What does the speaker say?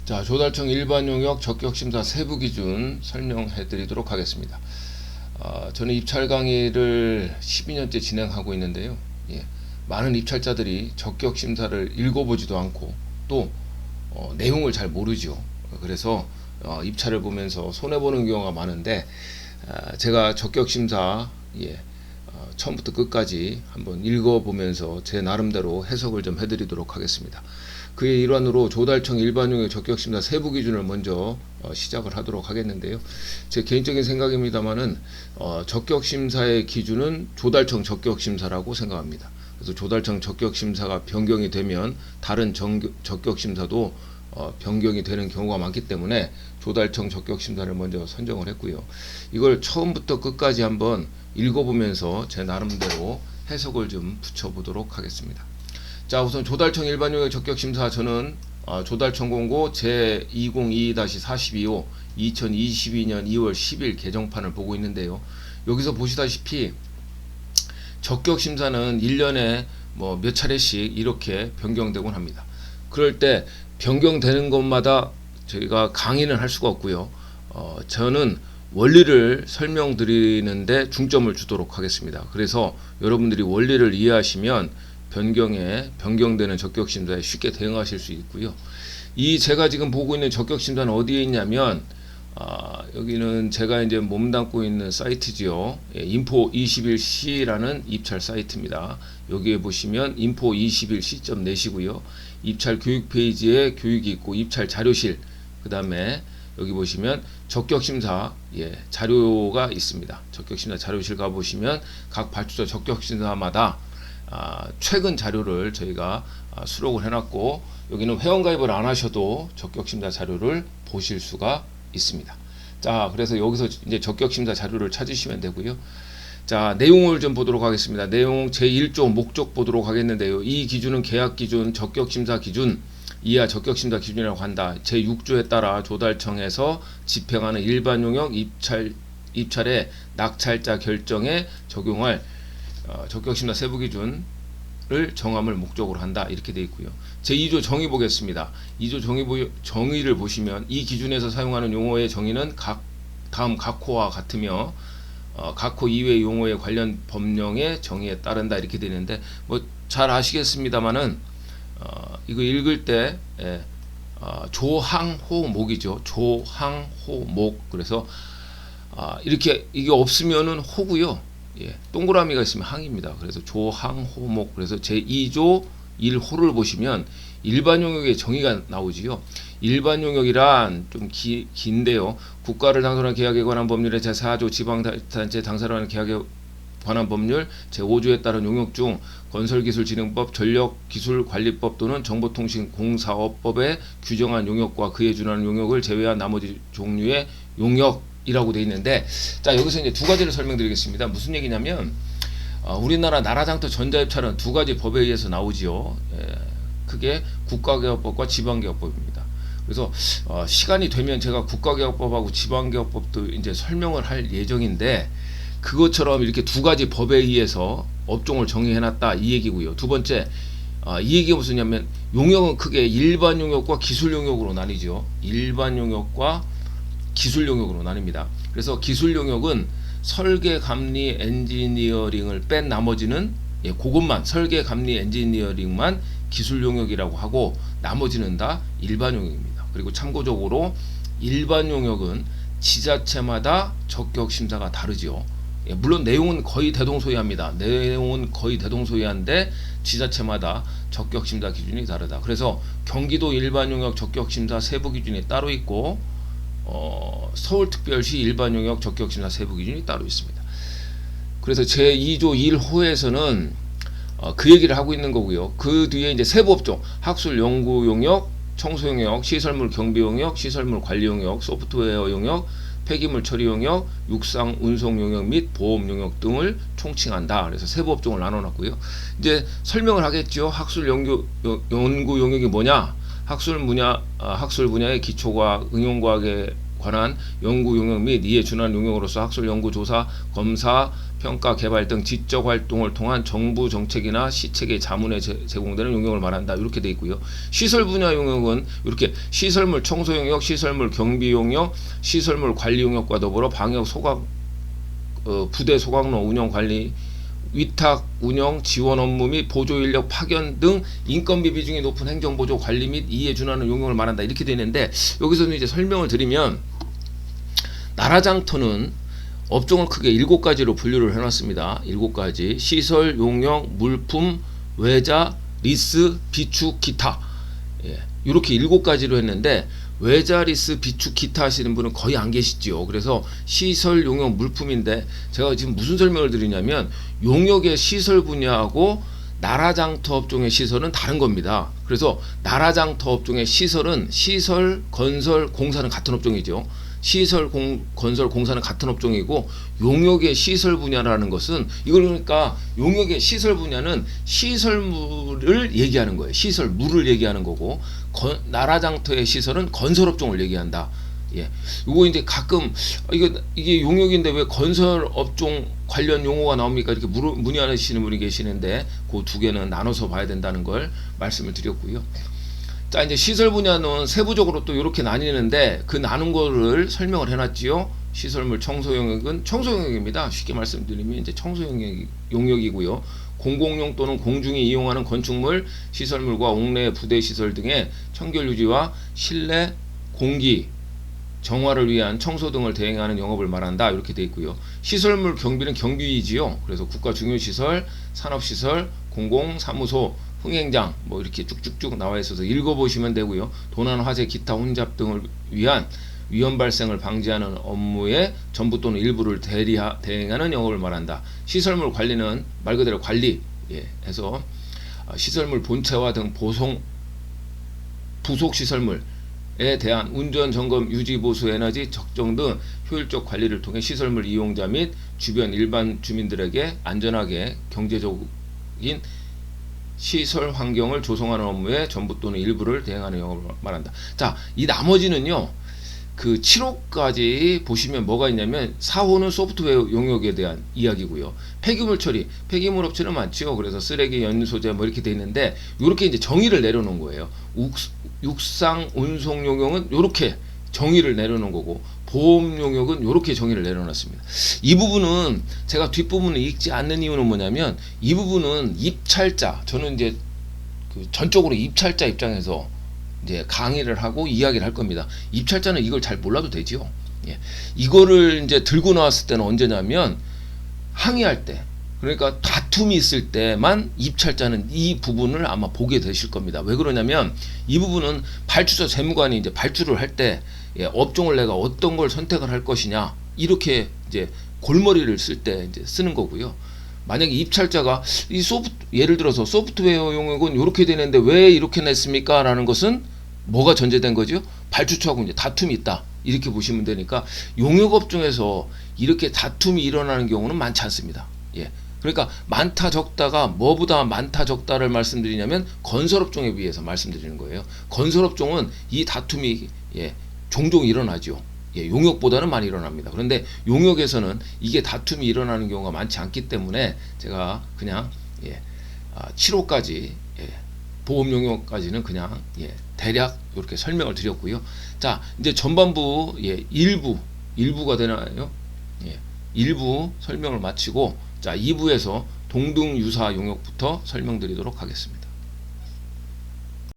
자, 조달청 일반 용역 적격 심사 세부 기준 설명해 드리도록 하겠습니다. 저는 입찰 강의를 12년째 진행하고 있는데요. 많은 입찰자들이 적격 심사를 읽어보지도 않고 또 내용을 잘 모르죠. 그래서 입찰을 보면서 손해보는 경우가 많은데, 제가 적격 심사 처음부터 끝까지 한번 읽어보면서 제 나름대로 해석을 좀 해드리도록 하겠습니다. 그의 일환으로 조달청 일반용역 적격심사 세부 기준을 먼저 시작을 하도록 하겠는데요. 제 개인적인 생각입니다만은 적격심사의 기준은 조달청 적격심사라고 생각합니다. 그래서 조달청 적격심사가 변경이 되면 다른 적격심사도 변경이 되는 경우가 많기 때문에 조달청 적격심사를 먼저 선정을 했고요. 이걸 처음부터 끝까지 한번 읽어보면서 제 나름대로 해석을 좀 붙여보도록 하겠습니다. 자, 우선 조달청 일반용역 적격심사, 저는 조달청 공고 제2022-42호 2022년 2월 10일 개정판을 보고 있는데요. 여기서 보시다시피 적격심사는 1년에 몇 차례씩 이렇게 변경되곤 합니다. 그럴 때 변경되는 것마다 저희가 강의는 할 수가 없고요. 저는 원리를 설명드리는데 중점을 주도록 하겠습니다. 그래서 여러분들이 원리를 이해하시면 변경되는 적격심사에 쉽게 대응하실 수 있고요. 제가 지금 보고 있는 적격심사는 어디에 있냐면, 여기는 제가 이제 몸담고 있는 사이트지요. info21c라는 입찰 사이트입니다. 여기에 보시면 info21c.net이고요. 입찰 교육 페이지에 교육이 있고 입찰 자료실, 그 다음에 여기 보시면 적격심사 자료가 있습니다. 적격심사 자료실 가보시면 각 발주처 적격심사마다 최근 자료를 저희가 수록을 해놨고, 여기는 회원가입을 안 하셔도 적격심사 자료를 보실 수가 있습니다. 자, 그래서 여기서 이제 적격심사 자료를 찾으시면 되고요. 자, 내용을 좀 보도록 하겠습니다. 내용 제1조 목적 보도록 하겠는데요. 이 기준은 계약 기준, 적격심사 기준 이하 적격심사 기준이라고 한다. 제6조에 따라 조달청에서 집행하는 일반용역 입찰의 낙찰자 결정에 적용할 적격심사 세부 기준을 정함을 목적으로 한다, 이렇게 되어 있고요. 제2조 정의 보겠습니다. 2조 정의를 보시면 이 기준에서 사용하는 용어의 정의는 다음 각호와 같으며 각호 이외의 용어의 관련 법령의 정의에 따른다, 이렇게 되는데 잘 아시겠습니다만은 이거 읽을 때 조항호목이죠. 조항호목. 그래서 이렇게 이게 없으면은 호고요. 동그라미가 있으면 항입니다. 그래서 조항호목. 그래서 제2조 1호를 보시면 일반용역의 정의가 나오지요. 일반용역이란 좀 긴데요. 국가를 당선한 계약에 관한 법률의 제4조 지방단체 당사를 하는 계약에 관한 법률 제5조에 따른 용역 중 건설기술진흥법, 전력기술관리법 또는 정보통신공사업법에 규정한 용역과 그에 준하는 용역을 제외한 나머지 종류의 용역이라고 되어 있는데, 자, 여기서 이제 두 가지를 설명드리겠습니다. 무슨 얘기냐면, 우리나라 나라장터 전자입찰은 두 가지 법에 의해서 나오지요. 크게 국가개혁법과 지방개혁법입니다. 그래서 시간이 되면 제가 국가개혁법하고 지방개혁법도 이제 설명을 할 예정인데, 그것처럼 이렇게 두 가지 법에 의해서 업종을 정의해놨다, 이 얘기고요. 두 번째, 이 얘기가 무슨냐면, 용역은 크게 일반 용역과 기술 용역으로 나뉘죠. 일반 용역과 기술 용역으로 나뉩니다. 그래서 기술 용역은 설계, 감리, 엔지니어링을 뺀 나머지는 그것만, 설계, 감리, 엔지니어링만 기술 용역이라고 하고, 나머지는 다 일반 용역입니다. 그리고 참고적으로 일반 용역은 지자체마다 적격 심사가 다르죠. 물론 내용은 거의 대동소이합니다. 내용은 거의 대동소이한데 지자체마다 적격심사 기준이 다르다. 그래서 경기도 일반용역 적격심사 세부 기준이 따로 있고, 서울특별시 일반용역 적격심사 세부 기준이 따로 있습니다. 그래서 제2조 1호에서는 그 얘기를 하고 있는 거고요. 그 뒤에 이제 세부 업종, 학술 연구 용역, 청소 용역, 시설물 경비 용역, 시설물 관리 용역, 소프트웨어 용역, 폐기물 처리 용역, 육상 운송 용역 및 보험 용역 등을 총칭한다. 그래서 세부 업종을 나눠놨고요. 이제 설명을 하겠죠. 학술 연구 용역이 뭐냐? 학술 분야의 기초과학, 응용과학에 관한 연구 용역 및 이에 준하는 용역으로서 학술 연구 조사 검사 평가 개발 등 지적 활동을 통한 정부 정책이나 시책의 자문에 제공되는 용역을 말한다. 이렇게 돼 있고요. 시설 분야 용역은 이렇게 시설물 청소 용역, 시설물 경비 용역, 시설물 관리 용역과 더불어 방역 소각 부대 소각로 운영 관리 위탁 운영 지원 업무 및 보조 인력 파견 등 인건비 비중이 높은 행정 보조 관리 및 이에 준하는 용역을 말한다. 이렇게 되어 있는데 여기서는 이제 설명을 드리면 나라장터는 업종을 크게 7가지로 분류를 해놨습니다. 7가지 시설, 용역, 물품, 외자, 리스, 비축, 기타 이렇게 7가지로 했는데 외자, 리스, 비축, 기타 하시는 분은 거의 안 계시죠. 그래서 시설, 용역, 물품인데 제가 지금 무슨 설명을 드리냐면 용역의 시설 분야하고 나라장터 업종의 시설은 다른 겁니다. 그래서 나라장터 업종의 시설은 시설, 건설, 공사는 같은 업종이죠. 시설, 건설, 공사는 같은 업종이고 용역의 시설 분야라는 것은 이걸 그러니까 용역의 시설 분야는 시설물을 얘기하는 거예요. 시설물을 얘기하는 거고 나라장터의 시설은 건설 업종을 얘기한다. 예, 이거 이제 가끔 이게 용역인데 왜 건설 업종 관련 용어가 나옵니까? 이렇게 문의하시는 분이 계시는데 그 두 개는 나눠서 봐야 된다는 걸 말씀을 드렸고요. 자, 이제 시설 분야는 세부적으로 또 이렇게 나뉘는데 그 나눈 거를 설명을 해놨지요. 시설물 청소 용역은 청소 용역입니다. 쉽게 말씀드리면 이제 청소 용역이고요. 공공용 또는 공중이 이용하는 건축물, 시설물과 옥내 부대 시설 등의 청결 유지와 실내 공기 정화를 위한 청소 등을 대행하는 영업을 말한다. 이렇게 되어 있고요. 시설물 경비는 경비이지요. 그래서 국가 중요시설, 산업시설, 공공사무소, 흥행장 뭐 이렇게 쭉쭉쭉 나와 있어서 읽어보시면 되고요. 도난, 화재, 기타 혼잡 등을 위한 위험 발생을 방지하는 업무에 전부 또는 일부를 대행하는 영업을 말한다. 시설물 관리는 말 그대로 관리 해서 시설물 본체화 등 부속 시설물에 대한 운전, 점검, 유지, 보수, 에너지 적정 등 효율적 관리를 통해 시설물 이용자 및 주변 일반 주민들에게 안전하게 경제적인 시설 환경을 조성하는 업무에 전부 또는 일부를 대행하는 영업을 말한다. 자, 이 나머지는요. 그 7호까지 보시면 뭐가 있냐면 4호는 소프트웨어 용역에 대한 이야기고요. 폐기물 처리, 폐기물 업체는 많죠. 그래서 쓰레기, 연소재 뭐 이렇게 돼 있는데 이렇게 이제 정의를 내려놓은 거예요. 육상 운송 용역은 이렇게 정의를 내려놓은 거고 보험 용역은 이렇게 정의를 내려놨습니다. 이 부분은 제가 뒷부분을 읽지 않는 이유는 뭐냐면 이 부분은 입찰자, 저는 이제 그 전적으로 입찰자 입장에서 이제 강의를 하고 이야기를 할 겁니다. 입찰자는 이걸 잘 몰라도 되지요. 예. 이거를 이제 들고 나왔을 때는 언제냐면 항의할 때, 그러니까 다툼이 있을 때만 입찰자는 이 부분을 아마 보게 되실 겁니다. 왜 그러냐면 이 부분은 발주자 재무관이 이제 발주를 할 때 업종을 내가 어떤 걸 선택을 할 것이냐 이렇게 이제 골머리를 쓸 때 이제 쓰는 거고요. 만약에 입찰자가 예를 들어서 소프트웨어 용역은 이렇게 되는데 왜 이렇게 냈습니까? 라는 것은 뭐가 전제된 거죠? 발주처하고 이제 다툼이 있다. 이렇게 보시면 되니까 용역업종에서 이렇게 다툼이 일어나는 경우는 많지 않습니다. 예. 그러니까 많다 적다가 뭐보다 많다 적다를 말씀드리냐면 건설업종에 비해서 말씀드리는 거예요. 건설업종은 이 다툼이 종종 일어나죠. 용역보다는 많이 일어납니다. 그런데 용역에서는 이게 다툼이 일어나는 경우가 많지 않기 때문에 제가 그냥 7호까지 보험 용역까지는 그냥 대략 이렇게 설명을 드렸고요. 자, 이제 전반부 일부가 되나요? 일부 설명을 마치고 자 2부에서 동등유사 용역부터 설명드리도록 하겠습니다.